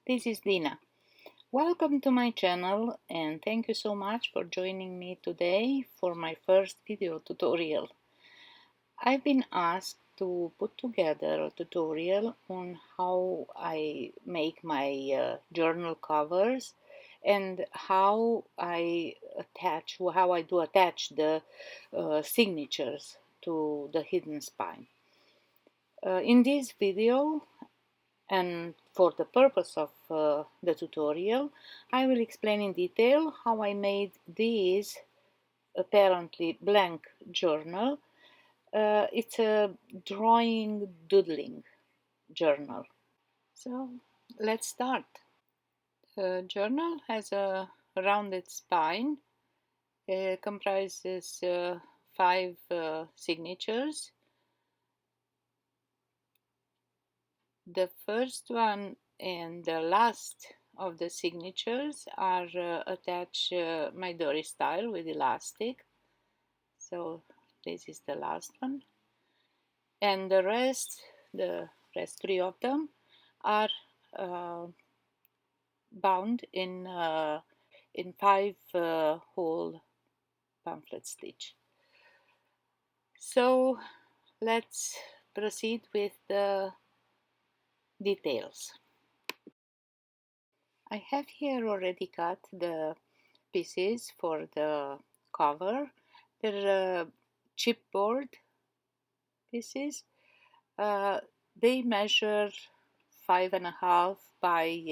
This is Dina. Welcome to my channel and thank you so much for joining me today for my first video tutorial. I've been asked to put together a tutorial on how I make my journal covers and how I do attach the signatures to the hidden spine. In this video, and for the purpose of the tutorial, I will explain in detail how I made this apparently blank journal. It's a drawing doodling journal. So let's start. The journal has a rounded spine. It comprises 5 signatures. The first one and the last of the signatures are attached Midori style with elastic. So this is the last one. And the rest 3 of them, are bound in 5 hole pamphlet stitch. So let's proceed with the details. I have here already cut the pieces for the cover. They're chipboard pieces. They measure 5.5 by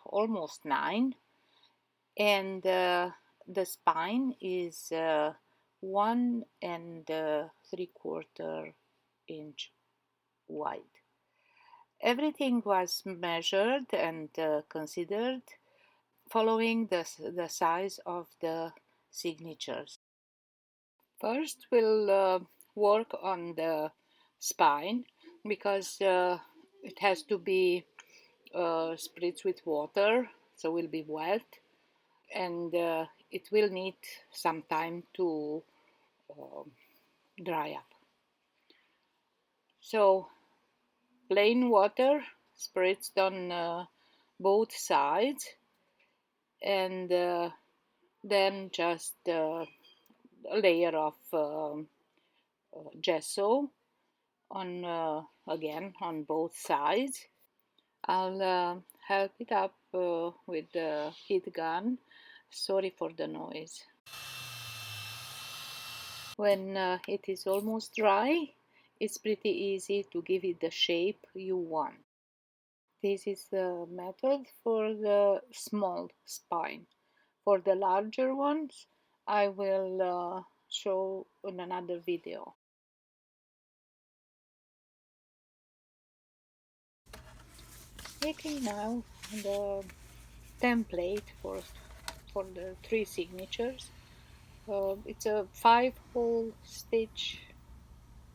almost 9, and the spine is 1.75 inch wide. Everything was measured and considered following the size of the signatures. First, we'll work on the spine because it has to be spritzed with water, so will be wet, and it will need some time to dry up. So plain water spritzed on both sides, and then just a layer of gesso on again on both sides. I'll help it up with the heat gun. Sorry for the noise. When it is almost dry, it's pretty easy to give it the shape you want. This is the method for the small spine. For the larger ones, I will show in another video. Taking now the template for the 3 signatures. It's a 5-hole stitch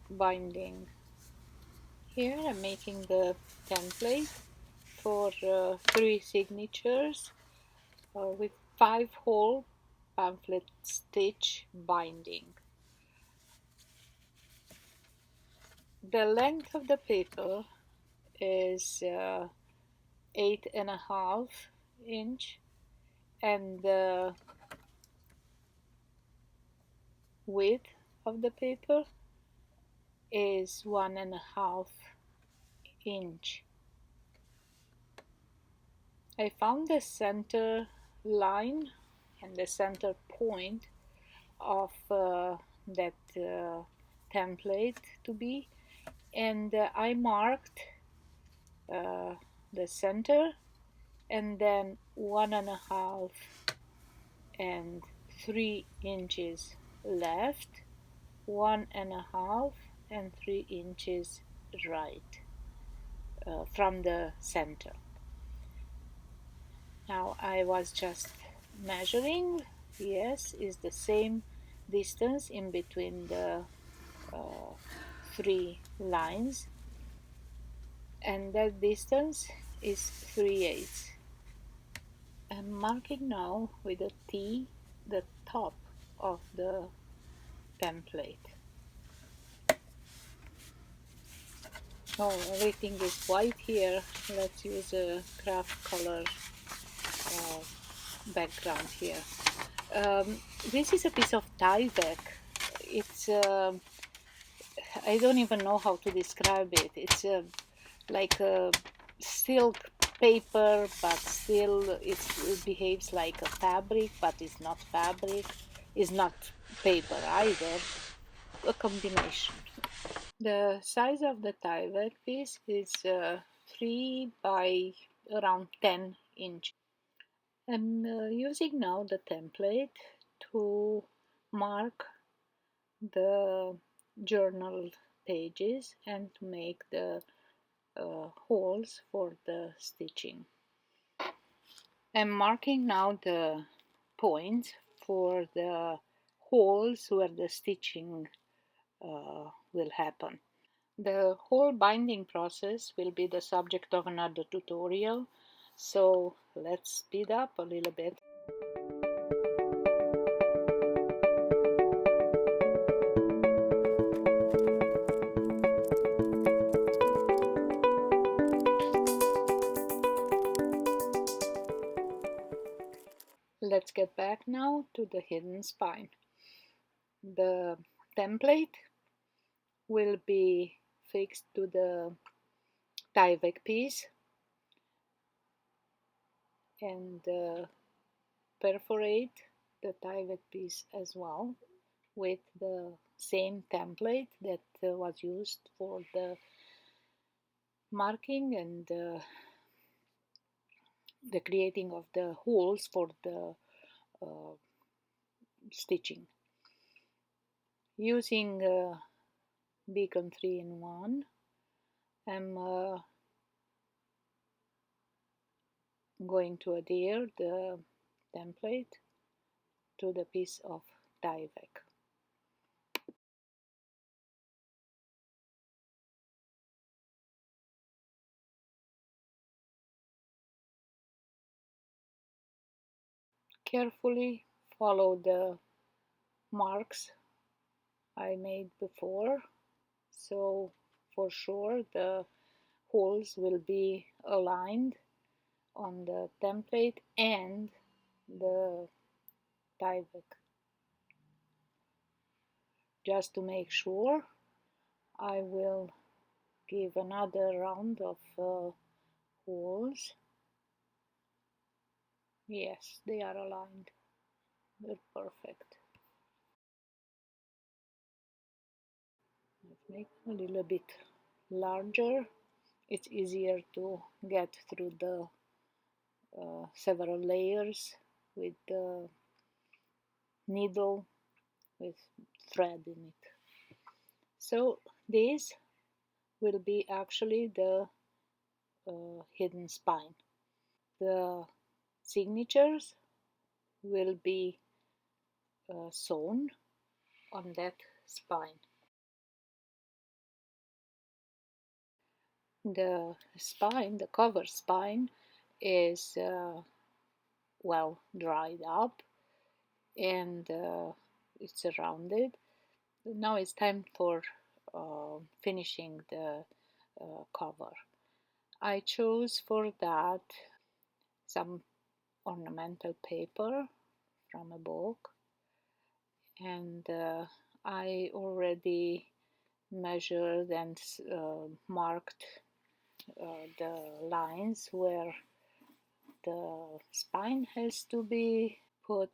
binding. Here I'm making the template for 3 signatures with 5-hole pamphlet stitch binding. The length of the paper is 8.5 inch, and the width of the paper is 1.5 inch. I found the center line and the center point of that template to be, and I marked the center, and then 1.5 and 3 inches left, 1.5 and 3 inches right from the center. Now I was just measuring. Yes, is the same distance in between the 3 lines, and that distance is 3/8. I'm marking now with a T the top of the template. Oh, everything is white here. Let's use a craft color uh, background here. Um, this is a piece of Tyvek. It's I don't even know how to describe it. It's like a silk paper, but still it behaves like a fabric, but it's not fabric. It's not paper either. A combination. The size of the Tyvek piece is 3 by around 10 inch. I'm using now the template to mark the journal pages and to make the holes for the stitching. I'm marking now the points for the holes where the stitching will happen. The whole binding process will be the subject of another tutorial, so let's speed up a little bit. Let's get back now to the hidden spine. The template will be fixed to the Tyvek piece and perforate the Tyvek piece as well with the same template that was used for the marking and the creating of the holes for the uh, stitching. Using Beacon 3-in-1, I'm going to adhere the template to the piece of Tyvek. Carefully follow the marks I made before, so for sure the holes will be aligned on the template and the Tyvek. Just to make sure, I will give another round of holes. Yes, they are aligned. They're perfect. Let's make a little bit larger. It's easier to get through the several layers with the needle with thread in it. So this will be actually the hidden spine. The signatures will be sewn on that spine. The spine, the cover spine, is well dried up and it's rounded. Now it's time for finishing the cover. I chose for that some ornamental paper from a book, and I already measured and marked the lines where the spine has to be put,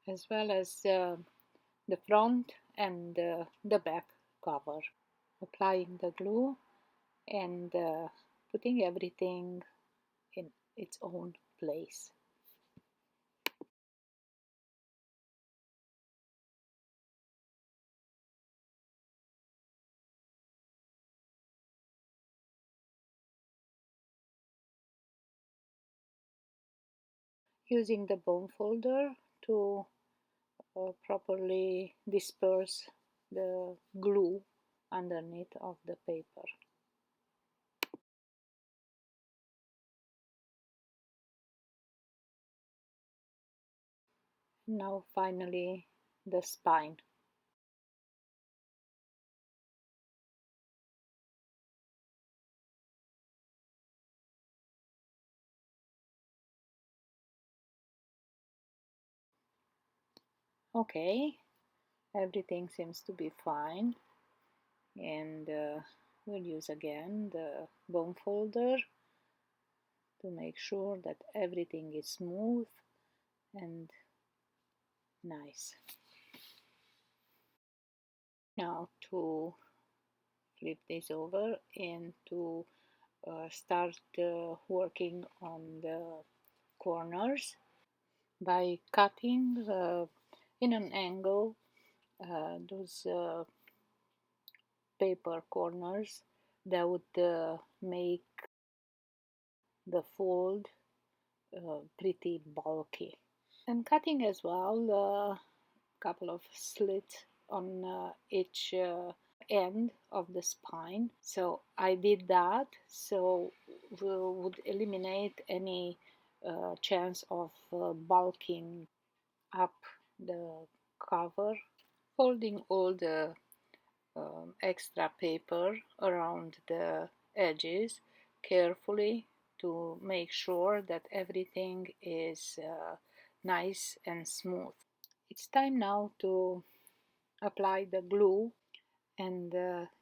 as well as the front and the back cover. Applying the glue and putting everything in its own place. Using the bone folder to properly disperse the glue underneath of the paper. Now finally the spine. Okay, everything seems to be fine, and we'll use again the bone folder to make sure that everything is smooth and nice. Now to flip this over and to start working on the corners by cutting in an angle those paper corners that would make the fold pretty bulky. And cutting as well a couple of slits on each end of the spine. So I did that so we would eliminate any chance of bulking up the cover, folding all the extra paper around the edges carefully to make sure that everything is nice and smooth. It's time now to apply the glue and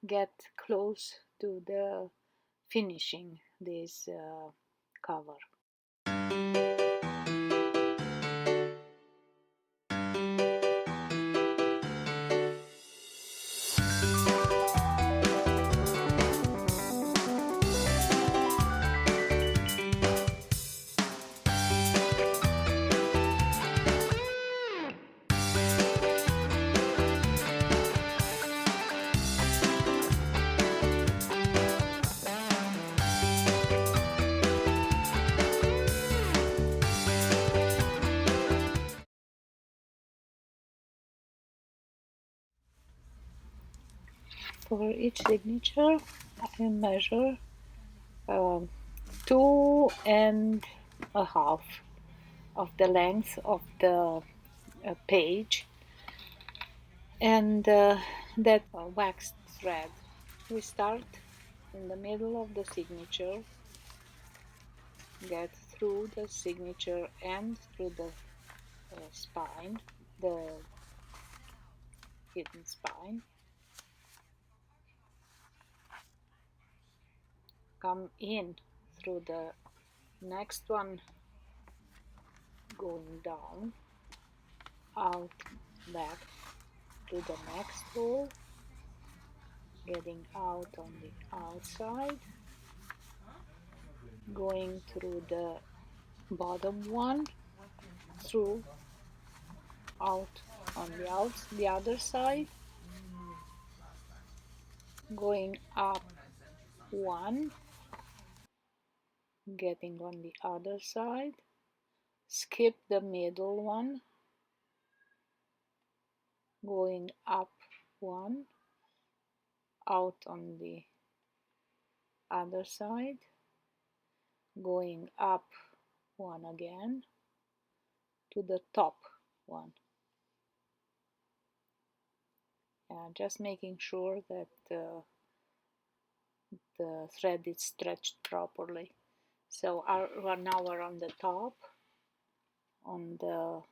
get close to the finishing this cover. For each signature I measure um, 2.5 of the length of the page, and that waxed thread. We start in the middle of the signature, get through the signature and through the spine, the hidden spine, come in through the next one, going down, out, back to the next hole, getting out on the outside, going through the bottom one, through, out on the other side, going up one, getting on the other side, skip the middle one, going up one, out on the other side, going up one again to the top one. Just making sure that the thread is stretched properly. So now we're on the top, on the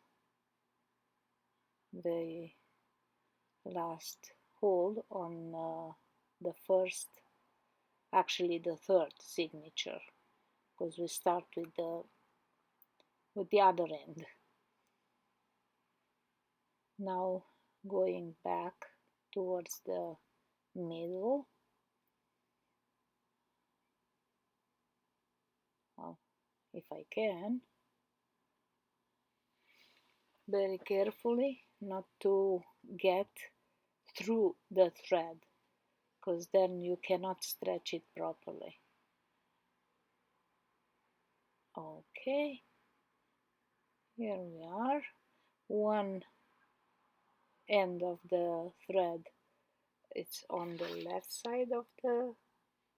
very last hole on the first, actually the third signature, because we start with the other end. Now going back towards the middle. Well, if I can, very carefully not to get through the thread, because then you cannot stretch it properly. Okay, here we are. One end of the thread, it's on the left side of the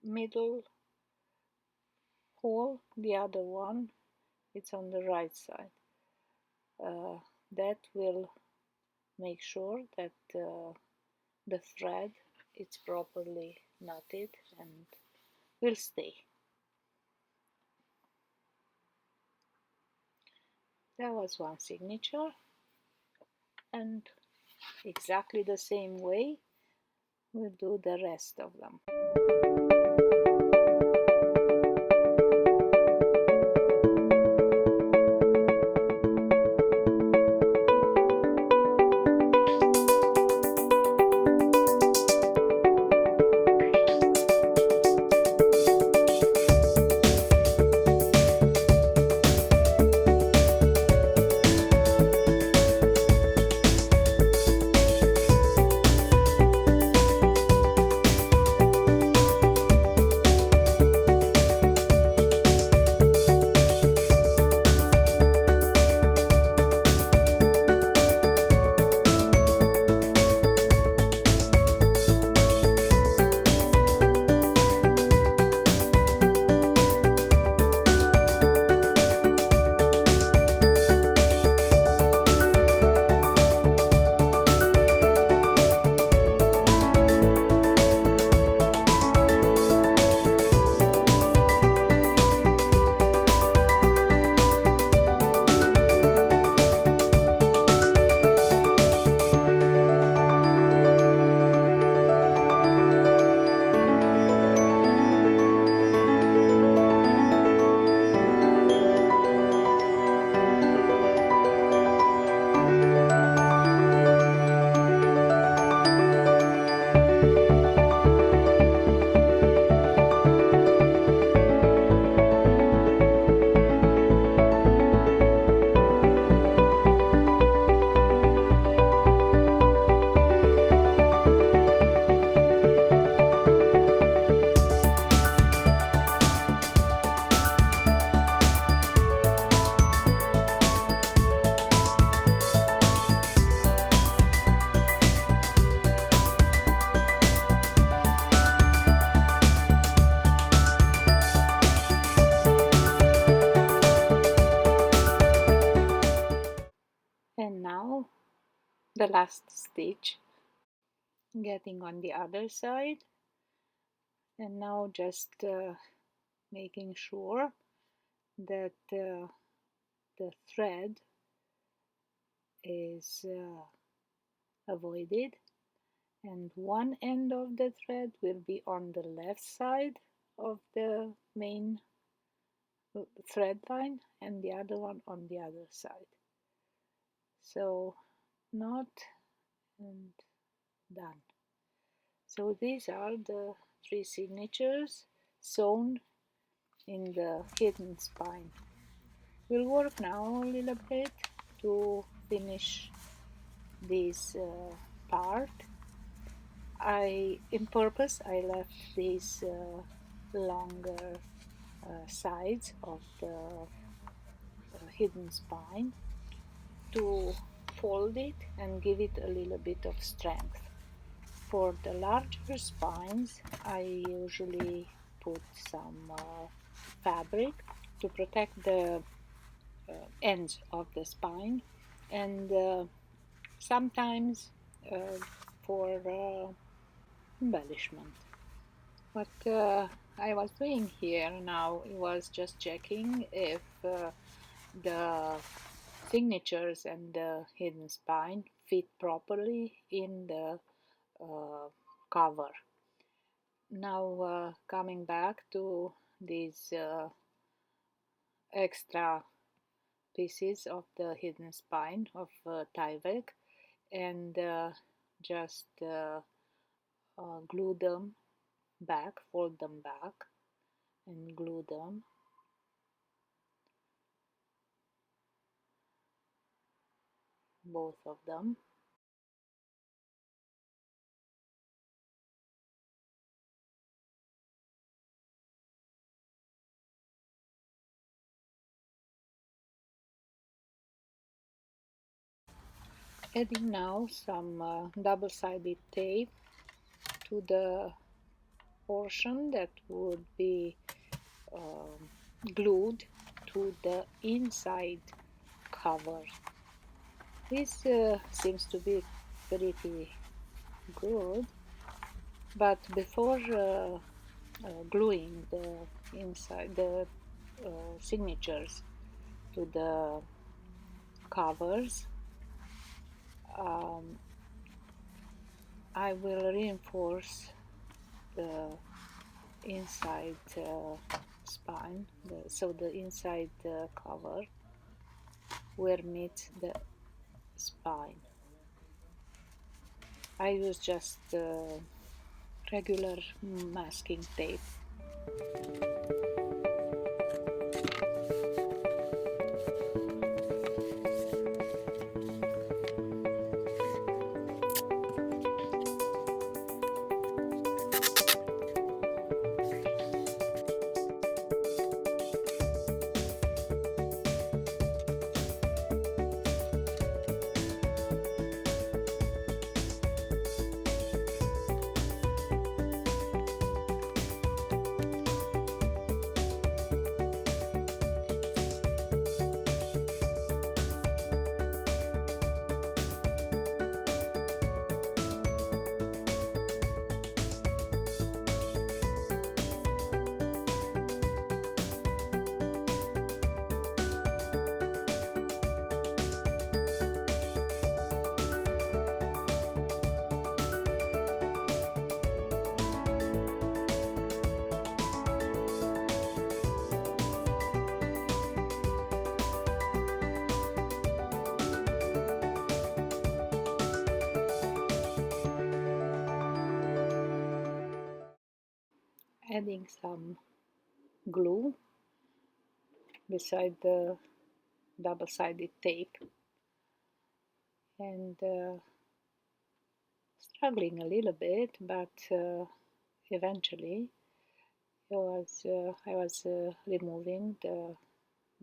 middle hole, the other one, it's on the right side. That will make sure that the thread is properly knotted and will stay. That was one signature, and exactly the same way we'll do the rest of them. And now the last stitch, getting on the other side, and now just making sure that the thread is avoided, and one end of the thread will be on the left side of the main thread line and the other one on the other side. So knot and done. So these are the 3 signatures sewn in the hidden spine. We'll work now a little bit to finish this part. In purpose, I left these longer sides of the hidden spine to fold it and give it a little bit of strength. For the larger spines, I usually put some fabric to protect the ends of the spine, and sometimes for embellishment. What I was doing here now was just checking if the signatures and the hidden spine fit properly in the cover. Now coming back to these extra pieces of the hidden spine of Tyvek, and just glue them back, fold them back and glue them. Both of them. Adding now some double-sided tape to the portion that would be glued to the inside cover. This seems to be pretty good, but before gluing the inside the signatures to the covers, um, I will reinforce the inside spine, so the inside cover where meets the spine. I use just regular masking tape. Adding some glue beside the double-sided tape, and struggling a little bit, but eventually I was removing the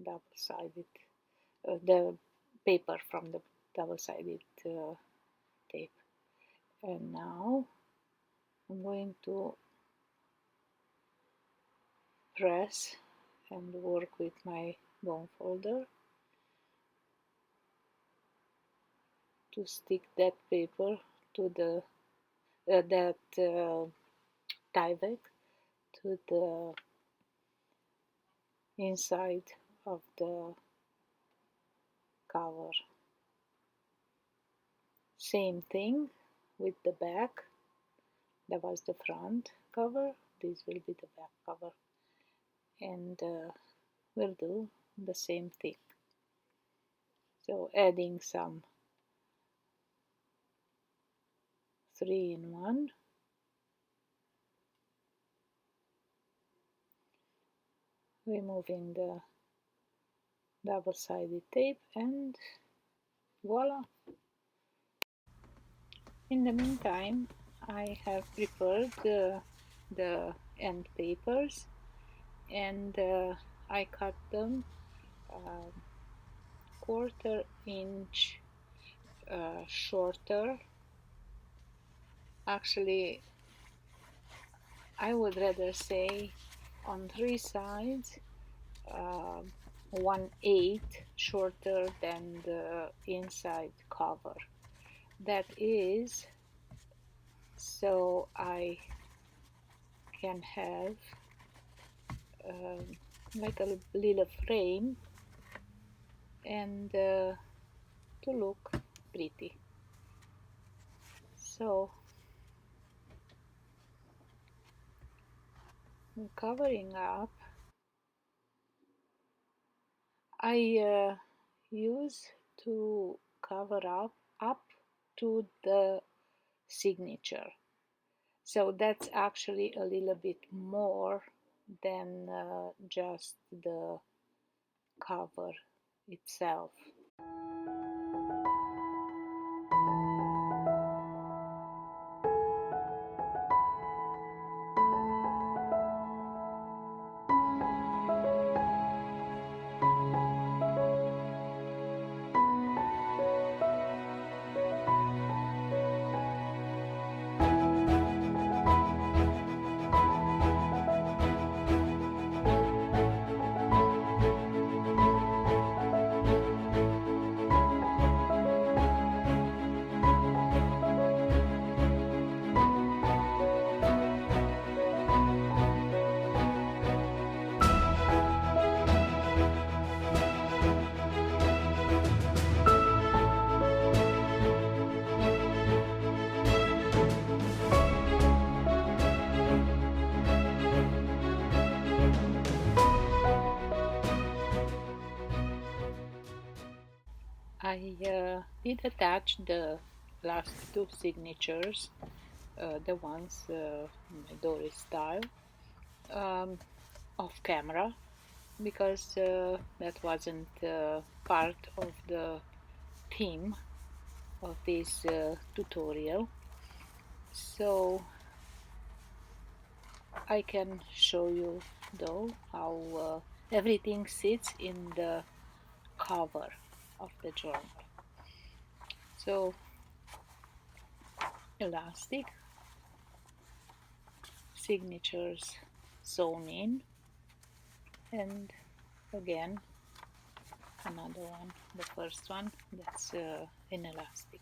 double-sided the paper from the double-sided tape, and now I'm going to press and work with my bone folder to stick that paper to the that Tyvek to the inside of the cover. Same thing with the back. That was the front cover. This will be the back cover, and we'll do the same thing. So adding some 3-in-1, removing the double-sided tape, and voila! In the meantime, I have prepared the end papers, and I cut them 1/4 inch shorter. Actually, I would rather say on 3 sides 1/8 shorter than the inside cover. That is so I can have like a little frame and to look pretty. So covering up, I use to cover up to the signature. So that's actually a little bit more than just the cover itself. I did attach the last two signatures, the ones my Doris style, um, off camera, because that wasn't part of the theme of this tutorial. So I can show you though how everything sits in the cover of the journal. So elastic, signatures sewn in, and again another one, the first one, that's in elastic.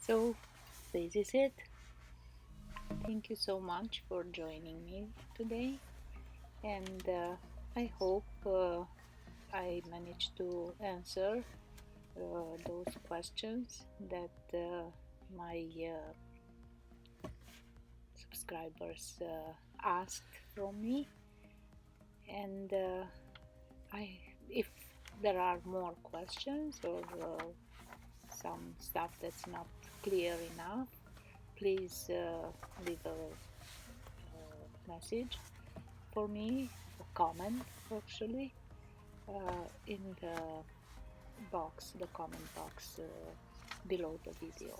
So this is it. Thank you so much for joining me today, and I hope I managed to answer those questions that my subscribers asked from me. And if there are more questions or some stuff that's not clear enough, please leave a message for me, a comment actually, in the box, the comment box below the video.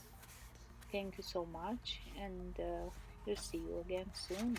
Thank you so much, and we'll see you again soon.